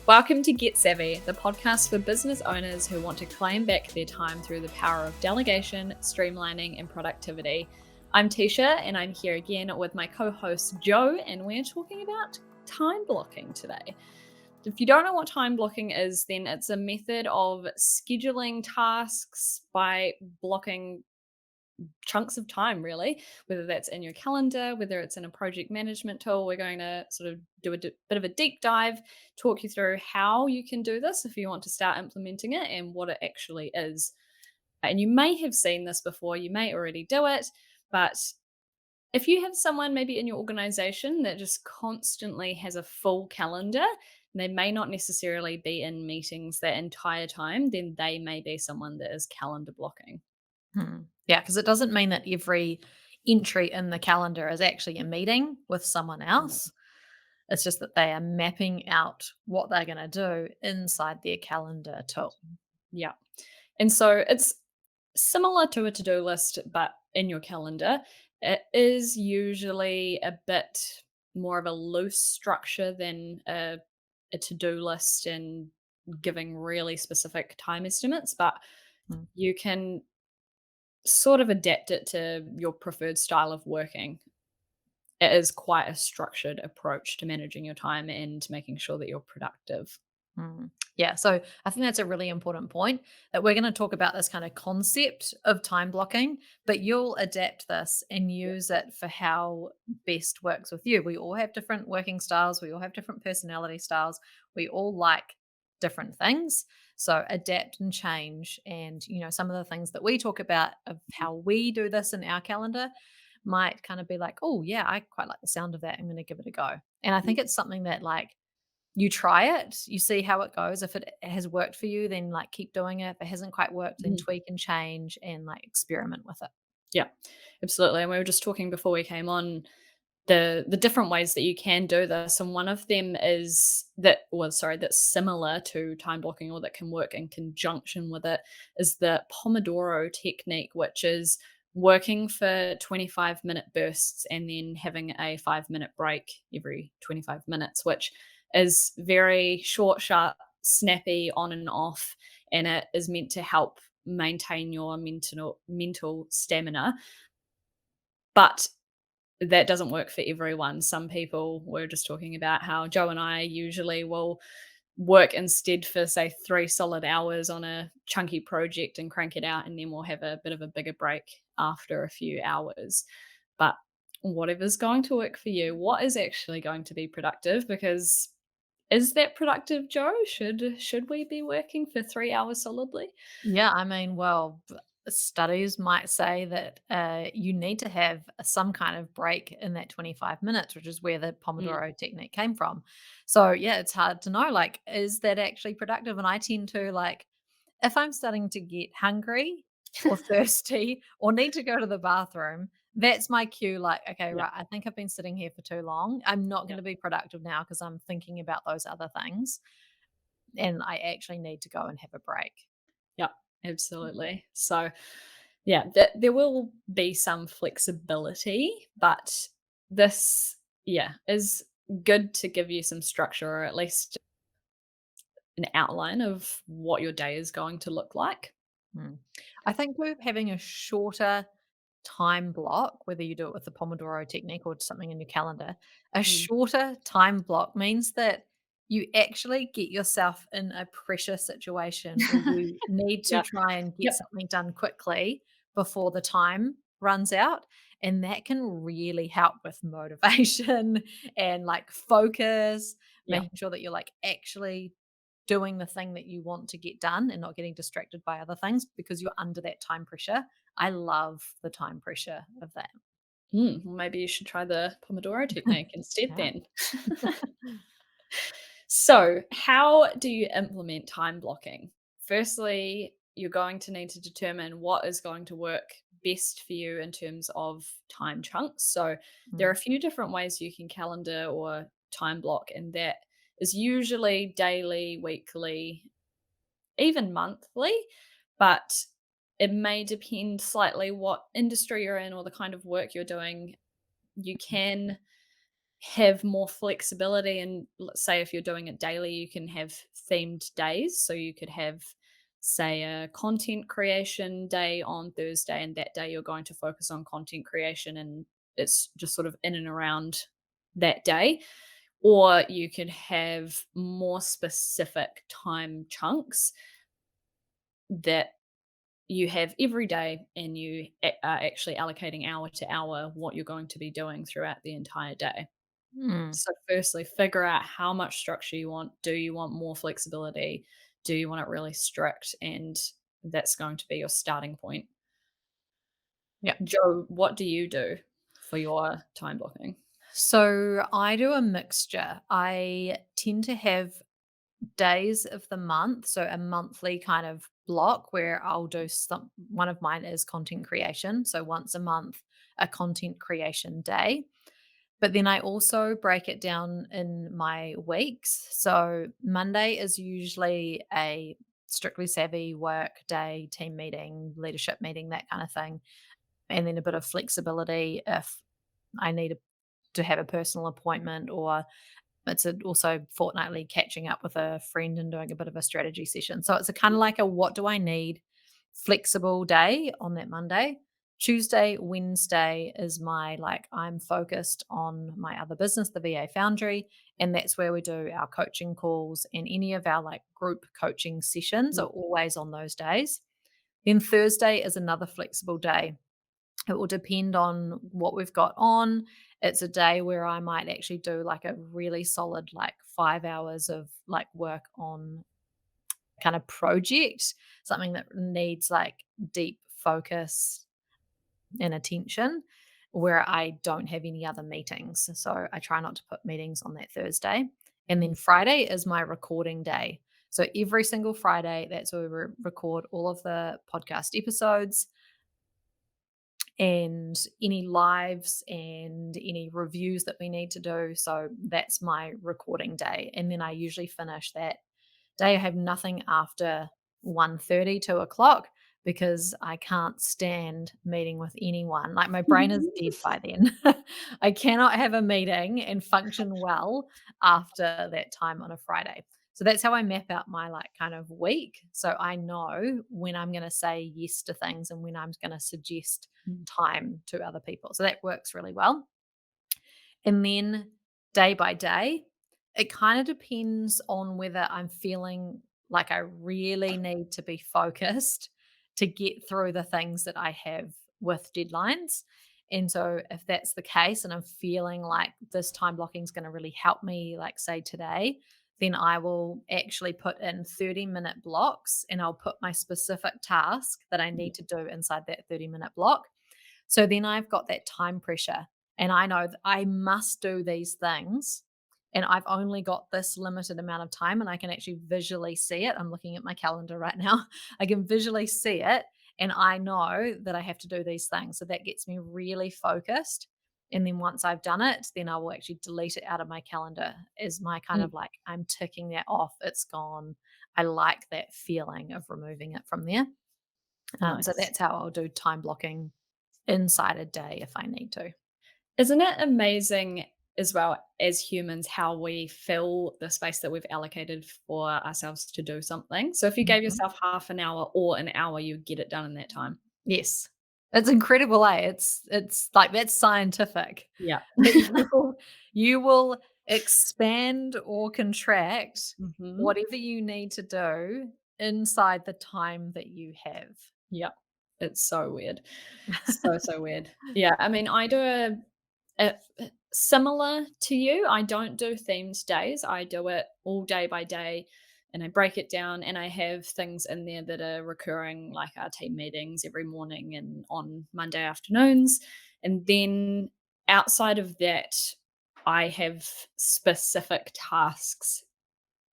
Welcome to Get Savvy, the podcast for business owners who want to claim back their time through the power of delegation, streamlining, and productivity. I'm Tisha, and I'm here again with my co-host Joe, and we're talking about time blocking today. If you don't know what time blocking is, then it's a method of scheduling tasks by blocking chunks of time, really, whether that's in your calendar, whether it's in a project management tool. We're going to sort of do a bit of a deep dive, talk you through how you can do this if you want to start implementing it and what it actually is. And you may have seen this before, you may already do it, but if you have someone maybe in your organization that just constantly has a full calendar, and they may not necessarily be in meetings that entire time, then they may be someone that is calendar blocking. Yeah, because it doesn't mean that every entry in the calendar is actually a meeting with someone else. It's just that they are mapping out what they're going to do inside their calendar tool. Yeah. And so it's similar to a to-do list, but in your calendar. It is usually a bit more of a loose structure than a to-do list and giving really specific time estimates, but Mm, you can sort of adapt it to your preferred style of working. It is quite a structured approach to managing your time and making sure that you're productive. mm. Yeah, so I think that's a really important point that we're going to talk about this kind of concept of time blocking, but you'll adapt this and use it for how best works with you. We all have different working styles, we all have different personality styles, we all like different things. So adapt and change. And, some of the things that we talk about of how we do this in our calendar might kind of be like, oh, yeah, I quite like the sound of that. I'm going to give it a go. And I think it's something that, like, you try it, you see how it goes. If it has worked for you, then, like, keep doing it. If it hasn't quite worked, then Mhm. tweak and change and, like, experiment with it. Yeah, absolutely. And we were just talking before we came on the different ways that you can do this, and one of them is that's similar to time blocking or that can work in conjunction with it is the Pomodoro technique, which is working for 25-minute bursts and then having a 5-minute break every 25 minutes, which is very short, sharp, snappy, on and off, and it is meant to help maintain your mental stamina. But that doesn't work for everyone. Some people, we're just talking about how Joe and I usually will work instead for, say, 3 solid hours on a chunky project and crank it out, and then we'll have a bit of a bigger break after a few hours. But whatever's going to work for you, what is actually going to be productive? Because is that productive, Joe? Should we be working for 3 hours solidly? Yeah, I mean, well, studies might say that you need to have some kind of break in that 25 minutes, which is where the Mm, Pomodoro technique came from. So, yeah, it's hard to know, like, is that actually productive? And I tend to, like, if I'm starting to get hungry or thirsty or need to go to the bathroom, that's my cue. Like, okay, yeah, right, I think I've been sitting here for too long. I'm not yeah. going to be productive now because I'm thinking about those other things. And I actually need to go and have a break. Yeah, absolutely. So, yeah, there will be some flexibility, but this, yeah, is good to give you some structure or at least an outline of what your day is going to look like. Mm. I think with having a shorter time block, whether you do it with the Pomodoro technique or something in your calendar, a Mm. shorter time block means that you actually get yourself in a pressure situation where you need to Yeah. try and get Yep. something done quickly before the time runs out. And that can really help with motivation and, like, focus, Yeah. making sure that you're, like, actually doing the thing that you want to get done and not getting distracted by other things because you're under that time pressure. I love the time pressure of that. Well, maybe you should try the Pomodoro technique instead Yeah. then. So, how do you implement time blocking? Firstly, you're going to need to determine what is going to work best for you in terms of time chunks. So, there are Mm, a few different ways you can calendar or time block, and that is usually daily, weekly, even monthly, but it may depend slightly what industry you're in or the kind of work you're doing. You can have more flexibility, and let's say if you're doing it daily, you can have themed days. So you could have, say, a content creation day on Thursday, and that day you're going to focus on content creation, and it's just sort of in and around that day. Or you could have more specific time chunks that you have every day, and you are actually allocating hour to hour what you're going to be doing throughout the entire day. Mm, So, firstly, figure out how much structure you want. Do you want more flexibility? Do you want it really strict? And that's going to be your starting point. yeah. Joe, what do you do for your time blocking? So I do a mixture. I tend to have days of the month, so a monthly kind of block where I'll do some one of mine is content creation. So once a month, a content creation day. But then I also break it down in my weeks. So Monday is usually a strictly savvy work day, team meeting, leadership meeting, that kind of thing. And then a bit of flexibility if I need to have a personal appointment, or also fortnightly catching up with a friend and doing a bit of a strategy session. So it's a kind of like a what do I need flexible day on that Monday. Tuesday, Wednesday is my like I'm focused on my other business, the VA Foundry, and that's where we do our coaching calls, and any of our like group coaching sessions Mm, are always on those days. Then Thursday is another flexible day. It will depend on what we've got on. It's a day where I might actually do like a really solid, like 5 hours of like work on kind of project, something that needs like deep focus and attention, where I don't have any other meetings. So I try not to put meetings on that Thursday. And mhm, then Friday is my recording day. So every single Friday, that's where we record all of the podcast episodes and any lives and any reviews that we need to do. So that's my recording day. And then I usually finish that day. I have nothing after 1:30, 2 o'clock, because I can't stand meeting with anyone. Like my brain is dead by then. I cannot have a meeting and function well after that time on a Friday. So that's how I map out my like kind of week. So I know when I'm going to say yes to things and when I'm going to suggest mm, time to other people. So that works really well. And then day by day, it kind of depends on whether I'm feeling like I really need to be focused to get through the things that I have with deadlines. And so, if that's the case, and I'm feeling like this time blocking is going to really help me, like say today, then I will actually put in 30-minute blocks, and I'll put my specific task that I yeah, need to do inside that 30-minute block. So then I've got that time pressure, and I know that I must do these things, and I've only got this limited amount of time, and I can actually visually see it. I'm looking at my calendar right now. I can visually see it, and I know that I have to do these things. So that gets me really focused. And then once I've done it, then I will actually delete it out of my calendar as my kind mm, of like I'm ticking that off. It's gone. I like that feeling of removing it from there. So nice. that's how I'll do time blocking inside a day if I need to. Isn't it amazing as well as humans how we fill the space that we've allocated for ourselves to do something? So if you gave Mhm. yourself half an hour or an hour, you get it done in that time. Yes. It's incredible, eh? It's like that's scientific. Yeah. That you will expand or contract Mhm. whatever you need to do inside the time that you have. Yeah. It's so weird. So, so weird. Yeah, I mean, I do similar to you. I don't do themed days. I do it all day by day, and I break it down, and I have things in there that are recurring, like our team meetings every morning and on Monday afternoons. And then outside of that, I have specific tasks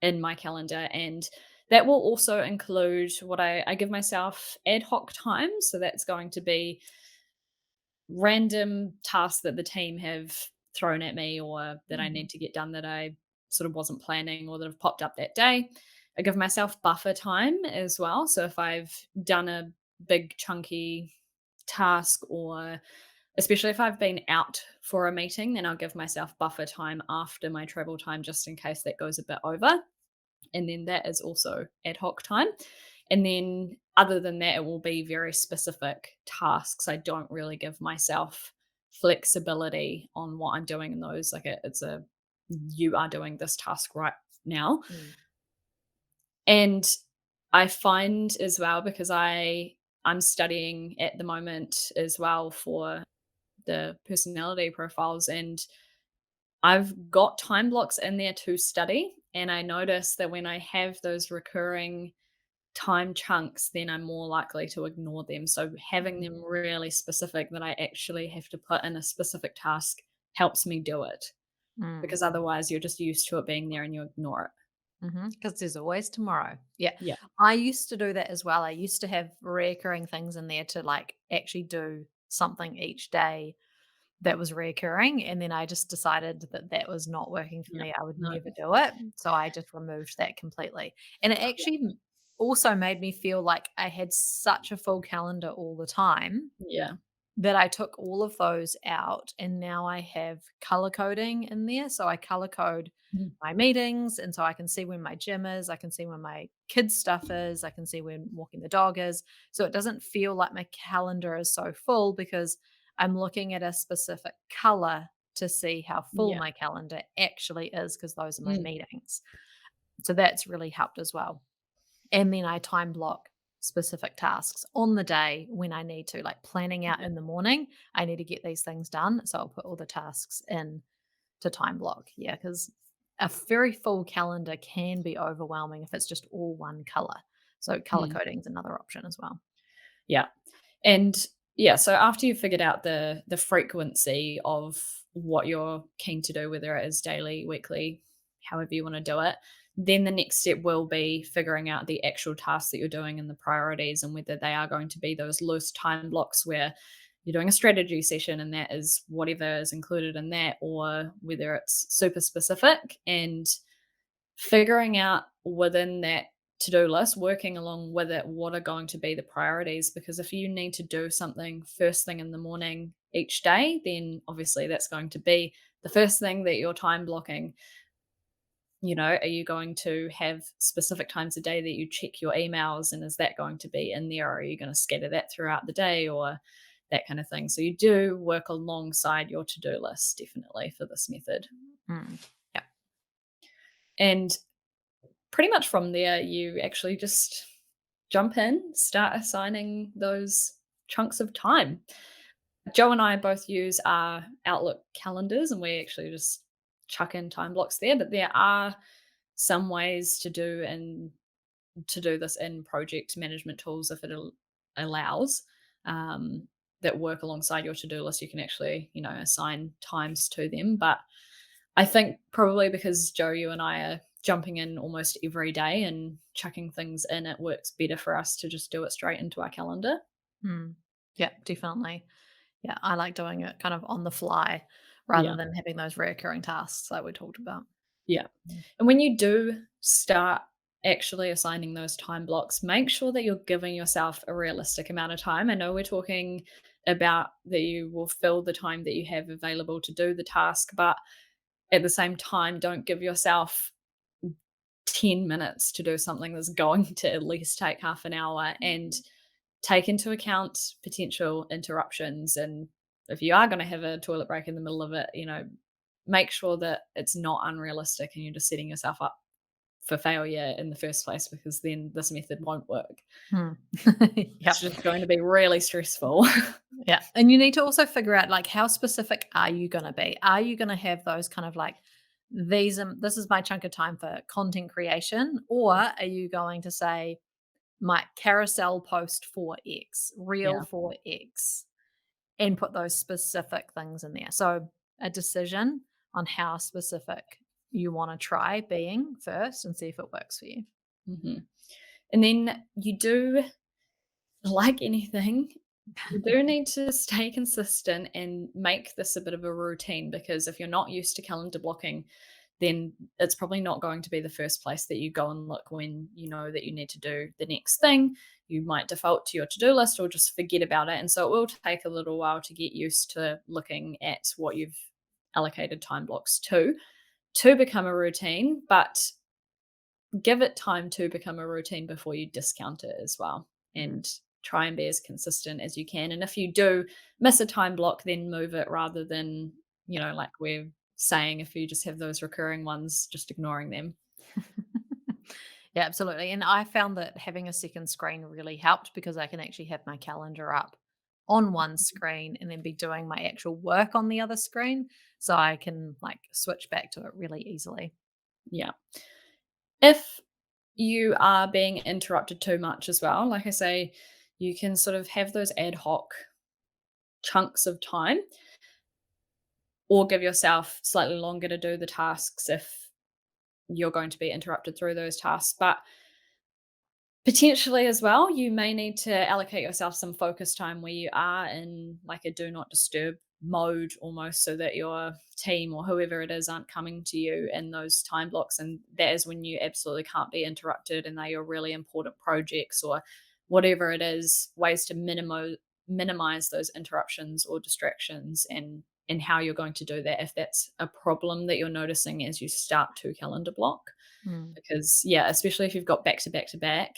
in my calendar, and that will also include what I give myself ad hoc time. So that's going to be random tasks that the team have thrown at me, or that I Mhm. need to get done that I sort of wasn't planning or that have popped up that day. I give myself buffer time as well. So if I've done a big chunky task, or especially if I've been out for a meeting, then I'll give myself buffer time after my travel time just in case that goes a bit over. And then that is also ad hoc time. And then other than that, it will be very specific tasks. I don't really give myself flexibility on what I'm doing in those. Like it's a you are doing this task right now. Mm. And I find as well because I'm studying at the moment as well for the personality profiles, and I've got time blocks in there to study, and I notice that when I have those recurring time chunks, then I'm more likely to ignore them. So having them really specific that I actually have to put in a specific task helps me do it, Mm. because otherwise you're just used to it being there and you ignore it. Because there's always tomorrow. Yeah. Yeah. I used to do that as well. I used to have recurring things in there to like actually do something each day that was reoccurring, and then I just decided that that was not working for Yeah. me. I would No. never do it, so I just removed that completely, and it Yeah. actually also made me feel like I had such a full calendar all the time Yeah. that I took all of those out, and now I have color coding in there. So I color code Mhm. my meetings, and so I can see when my gym is, I can see when my kids' stuff is, I can see when walking the dog is. So it doesn't feel like my calendar is so full because I'm looking at a specific color to see how full Yeah. my calendar actually is because those are my Mm. meetings. So that's really helped as well. And then I time block specific tasks on the day when I need to, like planning out Yeah. in the morning. I need to get these things done. So I'll put all the tasks in to time block. Yeah, because a very full calendar can be overwhelming if it's just all one color. So color Mm. coding is another option as well. Yeah. And yeah, so after you've figured out the frequency of what you're keen to do, whether it is daily, weekly, however you want to do it, then the next step will be figuring out the actual tasks that you're doing and the priorities, and whether they are going to be those loose time blocks where you're doing a strategy session and that is whatever is included in that, or whether it's super specific, and figuring out within that to-do list, working along with it, what are going to be the priorities? Because if you need to do something first thing in the morning each day, then obviously that's going to be the first thing that you're time blocking. You know, are you going to have specific times a day that you check your emails, and is that going to be in there, or are you going to scatter that throughout the day, or that kind of thing? So you do work alongside your to-do list definitely for this method. Mm. Yeah. And pretty much from there, you actually just jump in, start assigning those chunks of time. Joe and I both use our Outlook calendars, and we actually just chuck in time blocks there. But there are some ways to do this in project management tools if it allows, that work alongside your to-do list. You can actually, assign times to them. But I think probably because Joe, you and I are jumping in almost every day and chucking things in, it works better for us to just do it straight into our calendar. Mm. Yeah, definitely. Yeah, I like doing it kind of on the fly rather Yeah. than having those recurring tasks like we talked about. Yeah. Mm. And when you do start actually assigning those time blocks, make sure that you're giving yourself a realistic amount of time. I know we're talking about that you will fill the time that you have available to do the task, but at the same time, don't give yourself 10 minutes to do something that's going to at least take half an hour, and take into account potential interruptions. And if you are going to have a toilet break in the middle of it, make sure that it's not unrealistic and you're just setting yourself up for failure in the first place, because then this method won't work. Mm. It's Yep. just going to be really stressful. Yeah. And you need to also figure out like how specific are you going to be? Are you going to have those kind of like this is my chunk of time for content creation, or are you going to say my carousel post for X, reel Yeah. for X, and put those specific things in there. So a decision on how specific you want to try being first and see if it works for you. hmm And then you do, like anything, you do need to stay consistent and make this a bit of a routine, because if you're not used to calendar blocking, then it's probably not going to be the first place that you go and look when you know that you need to do the next thing. You might default to your to-do list or just forget about it. And so it will take a little while to get used to looking at what you've allocated time blocks to become a routine, but give it time to become a routine before you discount it as well. Mm. And try and be as consistent as you can. And if you do miss a time block, then move it rather than, like we're saying, if you just have those recurring ones, just ignoring them. Yeah, absolutely. And I found that having a second screen really helped because I can actually have my calendar up on one screen and then be doing my actual work on the other screen. So I can like switch back to it really easily. Yeah. If you are being interrupted too much as well, like I say, you can sort of have those ad hoc chunks of time or give yourself slightly longer to do the tasks if you're going to be interrupted through those tasks. But potentially as well, you may need to allocate yourself some focus time where you are in like a do not disturb mode almost, so that your team or whoever it is aren't coming to you in those time blocks. And that is when you absolutely can't be interrupted and they are really important projects or whatever it is, ways to minimize those interruptions or distractions, and how you're going to do that if that's a problem that you're noticing as you start to calendar block. Mm. Because yeah, especially if you've got back to back to back,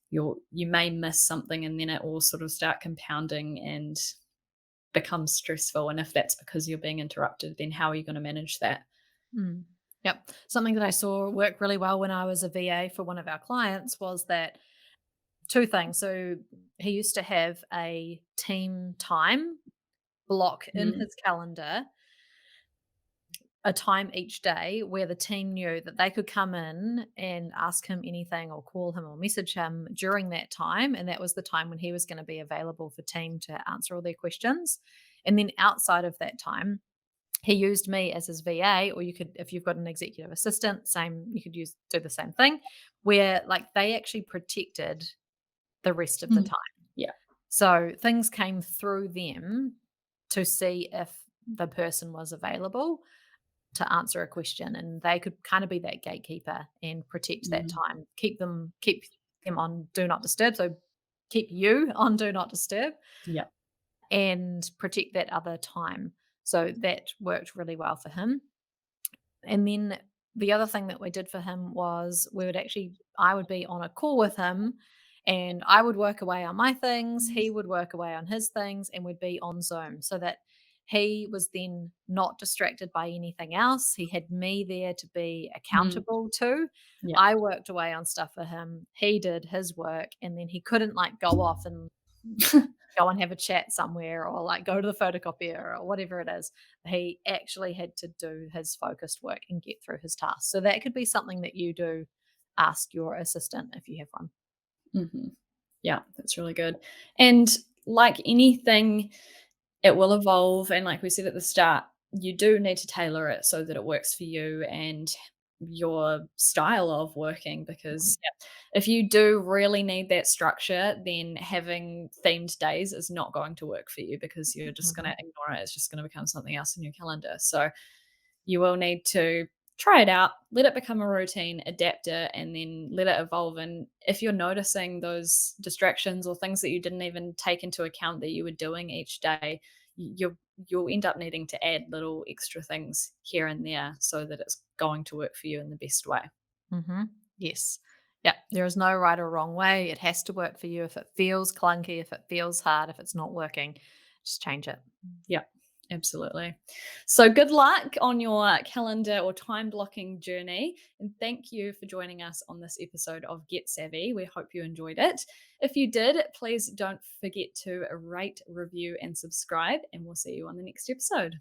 you may miss something and then it will sort of start compounding and become stressful. And if that's because you're being interrupted, then how are you going to manage that? Mm. Yep. Something that I saw work really well when I was a VA for one of our clients was that two things. So he used to have a team time block in Mm, his calendar, a time each day where the team knew that they could come in and ask him anything or call him or message him during that time. And that was the time when he was going to be available for team to answer all their questions. And then outside of that time, he used me as his VA, or you could, if you've got an executive assistant, same, you could do the same thing, where like they actually protected the rest of the mm, time. yeah. So things came through them to see if the person was available to answer a question, and they could kind of be that gatekeeper and protect that Mm, time, keep them on do not disturb. So keep you on do not disturb yeah. and protect that other time. So that worked really well for him. And then the other thing that we did for him was I would be on a call with him and I would work away on my things, he would work away on his things, and we'd be on Zoom so that he was then not distracted by anything else. He had me there to be Mm, accountable to. yeah. I worked away on stuff for him. He did his work, and then he couldn't like go off and go and have a chat somewhere or like go to the photocopier or whatever it is. He actually had to do his focused work and get through his tasks. So that could be something that you do. Ask your assistant if you have one. Hmm. Yeah, that's really good. And like anything, it will evolve. And like we said at the start, you do need to tailor it so that it works for you and your style of working. Mhm, Because yeah, if you do really need that structure, then having themed days is not going to work for you because you're just going mhm, to ignore it. It's just going to become something else in your calendar. So you will need to try it out, let it become a routine, adapt it, and then let it evolve. And if you're noticing those distractions or things that you didn't even take into account that you were doing each day, you'll end up needing to add little extra things here and there so that it's going to work for you in the best way. mhm. Yes. Yeah. There is no right or wrong way. It has to work for you. If it feels clunky, if it feels hard, if it's not working, just change it. Yeah, absolutely. So good luck on your calendar or time blocking journey. And thank you for joining us on this episode of Get Savvy. We hope you enjoyed it. If you did, please don't forget to rate, review, and subscribe. And we'll see you on the next episode.